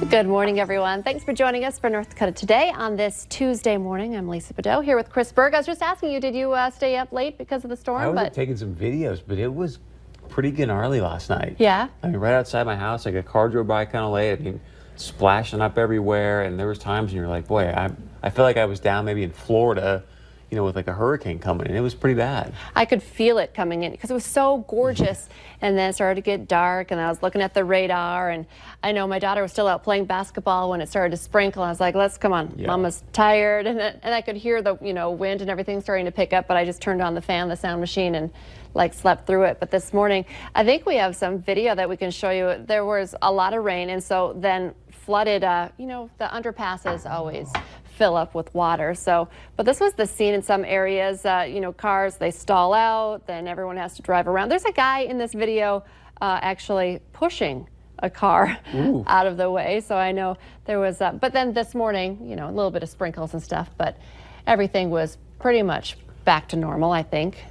Good morning, everyone. Thanks for joining us for North Dakota Today on this Tuesday morning. I'm Lisa Bedeau here with Chris Berg. I was just asking you, did you stay up late because of the storm? I was taking some videos, but it was pretty gnarly last night. Yeah? I mean, right outside my house, like a car drove by kind of late. I mean, splashing up everywhere, and there was times when you're like, boy, I feel like I was down maybe in Florida, you know, with like a hurricane coming in. It was pretty bad. I could feel it coming in because it was so gorgeous. And then it started to get dark, and I was looking at the radar, and I know my daughter was still out playing basketball when it started to sprinkle. I was like, let's come on, Mama's tired. And I could hear the, wind and everything starting to pick up, but I just turned on the fan, the sound machine, and like slept through it. But this morning, I think we have some video that we can show you. There was a lot of rain, and so then flooded, the underpasses always fill up with water. So, but this was the scene in some areas, cars, they stall out, then everyone has to drive around. There's a guy in this video actually pushing a car out of the way. So I know there was, but then this morning, a little bit of sprinkles and stuff, but everything was pretty much back to normal, I think.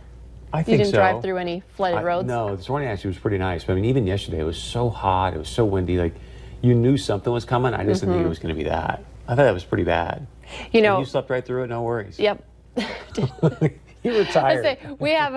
I think you didn't so. drive through any flooded roads? No, this morning actually was pretty nice. But I mean, even yesterday, it was so hot, it was so windy, like you knew something was coming. I just didn't think it was going to be that. I thought that was pretty bad. You slept right through it, no worries. Yep. You were tired. We have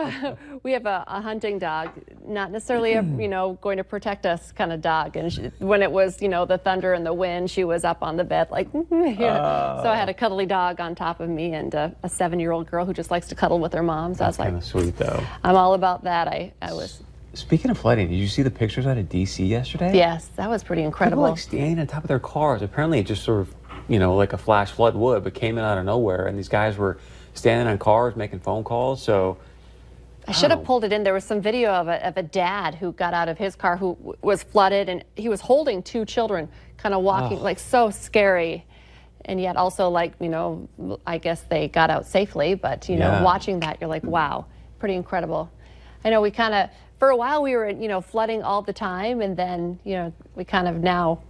a hunting dog, not necessarily a going to protect us kind of dog. And when it was the thunder and the wind, she was up on the bed like. So I had a cuddly dog on top of me and a 7-year-old girl who just likes to cuddle with her mom. So That's I was kind of sweet though. I'm all about that. I was. Speaking of flooding, did you see the pictures out of DC yesterday? Yes, that was pretty incredible. People like standing on top of their cars. Apparently, it just sort of like a flash flood would, but came in out of nowhere, and these guys were standing on cars making phone calls. So I should have pulled it in. There was some video of a dad who got out of his car who was flooded, and he was holding 2 children, kind of walking, like so scary. And yet also like, I guess they got out safely, but watching that, you're like, wow, pretty incredible. I know we kind of, for a while we were, flooding all the time, and then, we kind of now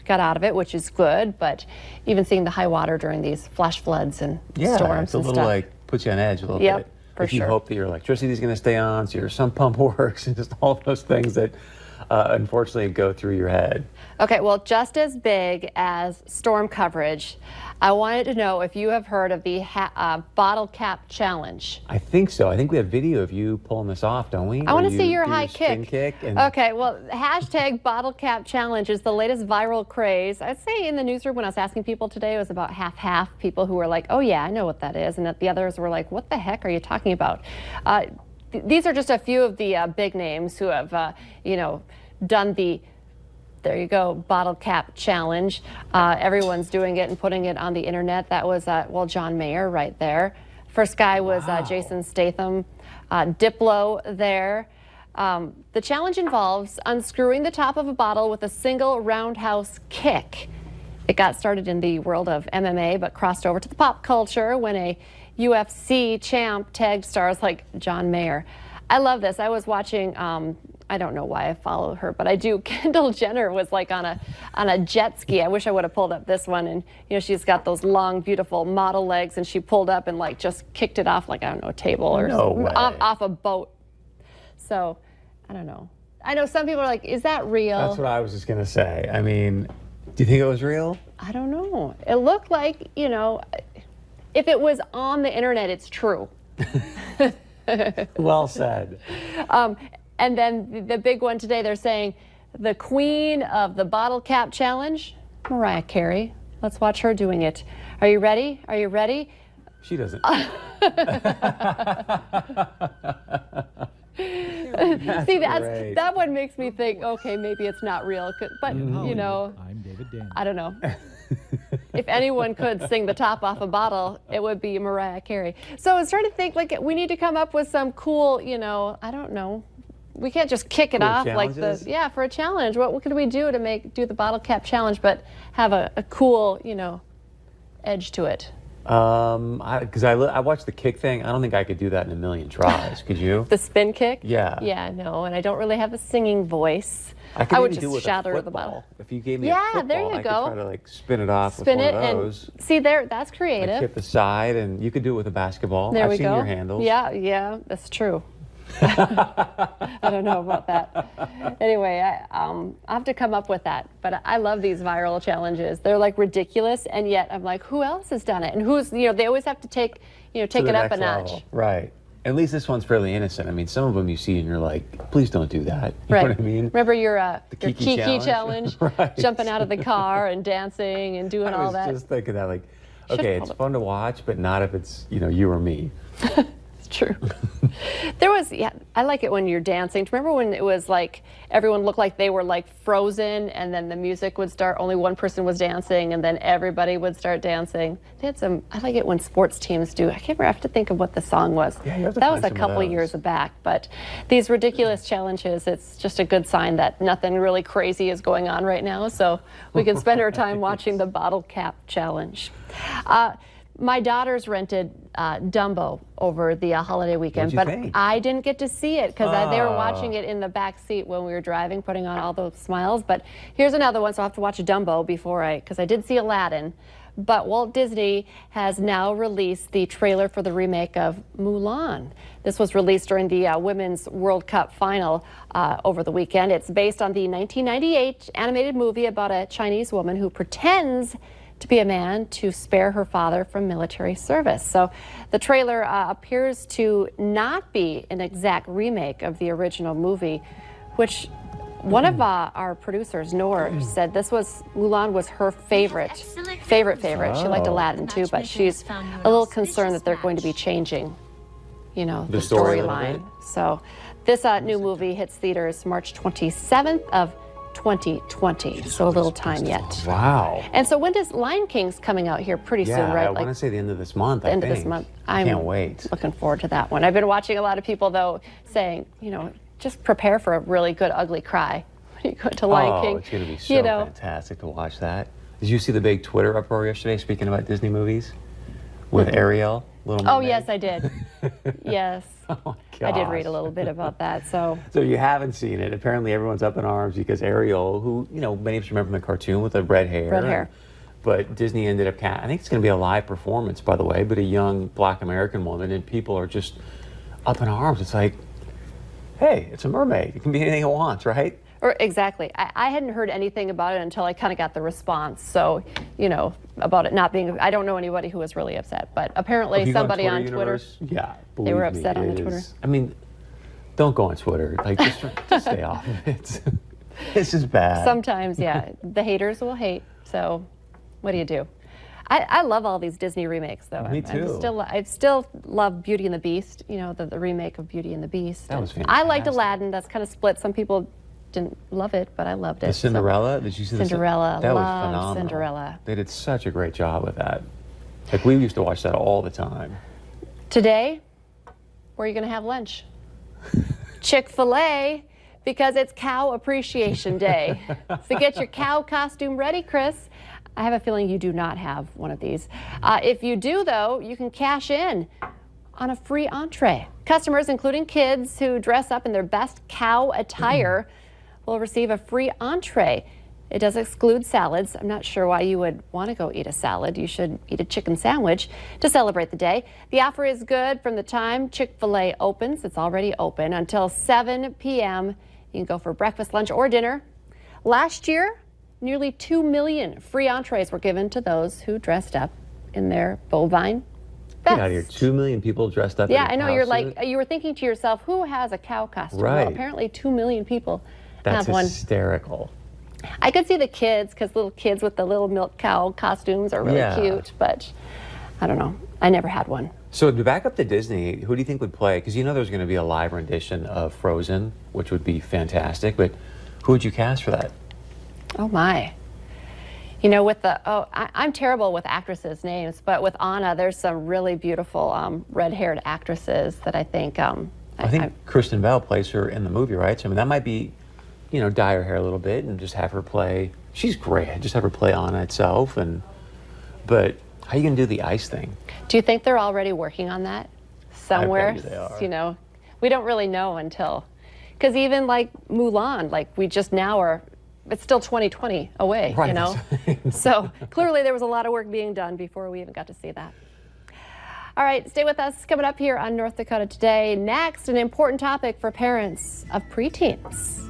got out of it, which is good, but even seeing the high water during these flash floods and storms it's a little stuff. like puts you on edge a little Yep, bit. for if you sure. hope that your electricity is going to stay on, so your sump pump works, and just all those things that unfortunately go through your head. Okay, well, just as big as storm coverage, I wanted to know if you have heard of the bottle cap challenge. I think so. I think we have video of you pulling this off, don't we? I want to see your high spin kick. and Okay, well, hashtag bottle cap challenge is the latest viral craze. I'd say in the newsroom when I was asking people today, it was about half people who were like, oh yeah, I know what that is. And the others were like, what the heck are you talking about? These are just a few of the big names who have, done the, there you go, bottle cap challenge. Everyone's doing it and putting it on the internet. That was, John Mayer right there. First guy was Jason Statham. Diplo there. The challenge involves unscrewing the top of a bottle with a single roundhouse kick. It got started in the world of MMA, but crossed over to the pop culture when a UFC champ tagged stars like John Mayer. I love this. I was watching, I don't know why I follow her, but I do. Kendall Jenner was like on a jet ski. I wish I would have pulled up this one. And she's got those long, beautiful model legs, and she pulled up and like just kicked it off like, I don't know, a table or off a boat. So I don't know. I know some people are like, is that real? That's what I was just gonna say. I mean, do you think it was real? I don't know. It looked like, if it was on the internet, it's true. Well said. And then the big one today, they're saying the queen of the bottle cap challenge, Mariah Carey. Let's watch her doing it. Are you ready? Are you ready? She doesn't. See, that one makes me think, okay, maybe it's not real. But, I'm David Daniel. I don't know. If anyone could sing the top off a bottle, it would be Mariah Carey. So I was trying to think, like, we need to come up with some cool, I don't know. We can't just kick it off challenges? like for a challenge. What could we do to do the bottle cap challenge, but have a cool, edge to it? Because I watched the kick thing. I don't think I could do that in a million tries. Could you? The spin kick? Yeah. Yeah, no, and I don't really have a singing voice. I would maybe do it just with shatter a the bottle. If you gave me a football, there you I go. could try to like spin it off Spin with it one of those. and see there. That's creative. Like hit the side, and you could do it with a basketball. There I've we seen go. your handles. Yeah, that's true. I don't know about that. Anyway, I'll have to come up with that. But I love these viral challenges. They're like ridiculous, and yet I'm like, who else has done it? And they always have to take To it the up a next notch. level. Right. At least this one's fairly innocent. I mean, some of them you see and you're like, please don't do that. You know what I mean? Remember your Kiki Kiki challenge? challenge? Right. Jumping out of the car and dancing and doing all that. I was just thinking that, like, Should've okay, pulled it's it. fun to watch, but not if it's, you or me. It's true. I like it when you're dancing. Remember when it was like everyone looked like they were like frozen, and then the music would start, only one person was dancing, and then everybody would start dancing. I like it when sports teams do. I can't remember, I have to think of what the song was. Yeah, you have to that find was a some of couple those. years back, but these ridiculous challenges, it's just a good sign that nothing really crazy is going on right now, so we can spend our time watching the bottle cap challenge. My daughters rented Dumbo over the holiday weekend, What'd you but think? I didn't get to see it because they were watching it in the back seat when we were driving, putting on all those smiles. But here's another one, so I'll have to watch Dumbo because I did see Aladdin. But Walt Disney has now released the trailer for the remake of Mulan. This was released during the Women's World Cup final over the weekend. It's based on the 1998 animated movie about a Chinese woman who pretends to be a man to spare her father from military service. So the trailer appears to not be an exact remake of the original movie, which one of our producers, Noor, said Mulan was her favorite. She liked Aladdin too, but she's a little concerned that they're going to be changing, the story a little storyline. So this new movie hits theaters March 27th of 2020, so a little time yet. Wow. And so when does Lion King's coming out here pretty soon, right? I want to say the end of this month, the end of this month. I can't wait. Looking forward to that one. I've been watching a lot of people, though, saying, just prepare for a really good ugly cry when you go to Lion King. It's going to be so fantastic to watch that. Did you see the big Twitter uproar yesterday, speaking about Disney movies? With Ariel, Little Mermaid? Oh, yes, I did. Yes. Oh, I did gosh. read a little bit about that, so. So you haven't seen it. Apparently everyone's up in arms because Ariel, who, many of us remember from the cartoon with the red hair. Red hair. But Disney ended up, I think it's going to be a live performance, by the way, but a young Black American woman, and people are just up in arms. It's like, hey, it's a mermaid. It can be anything it wants, right? Or exactly. I hadn't heard anything about it until I kind of got the response. So, about it not being, I don't know anybody who was really upset, but apparently somebody on Twitter, yeah, they were upset on the Twitter. I mean, don't go on Twitter. Like, just stay off of it. This is bad. Sometimes, yeah, the haters will hate. So, what do you do? I love all these Disney remakes, though. Me too. I still love Beauty and the Beast. The remake of Beauty and the Beast. That was I fantastic. liked Aladdin. That's kind of split. Some people didn't love it, but I loved it. The Cinderella, did you see Cinderella? That was Loved phenomenal. Cinderella. They did such a great job with that. Like, we used to watch that all the time. Today, where are you going to have lunch? Chick-fil-A, because it's Cow Appreciation Day. So get your cow costume ready, Chris. I have a feeling you do not have one of these. If you do, though, you can cash in on a free entree. Customers, including kids who dress up in their best cow attire, will receive a free entree. It does exclude salads. I'm not sure why you would want to go eat a salad. You should eat a chicken sandwich to celebrate the day. The offer is good from the time Chick-fil-A opens. It's already open until 7 p.m. You can go for breakfast, lunch, or dinner. Last year, nearly 2 million free entrees were given to those who dressed up in their bovine best. Get out of here. 2 million people dressed up Yeah, in a I know. cow You're suit? like, you were thinking to yourself, who has a cow costume? Right. Well, apparently 2 million people That's have one. hysterical. I could see the kids, because little kids with the little milk cow costumes are really Yeah. cute, but I don't know. I never had one. So to back up to Disney, who do you think would play? Because there's going to be a live rendition of Frozen, which would be fantastic, but who would you cast for that? Oh my. I'm terrible with actresses' names, but with Anna, there's some really beautiful red-haired actresses that I think. I think Kristen Bell plays her in the movie, right? So that might be, dye her hair a little bit and just have her play. She's great. Just have her play Anna itself. But how are you going to do the ice thing? Do you think they're already working on that somewhere? I bet you they are. We don't really know until, because even like Mulan, like we just now are. It's still 2020 away, Right. So clearly there was a lot of work being done before we even got to see that. All right, stay with us. Coming up here on North Dakota Today. Next, an important topic for parents of preteens.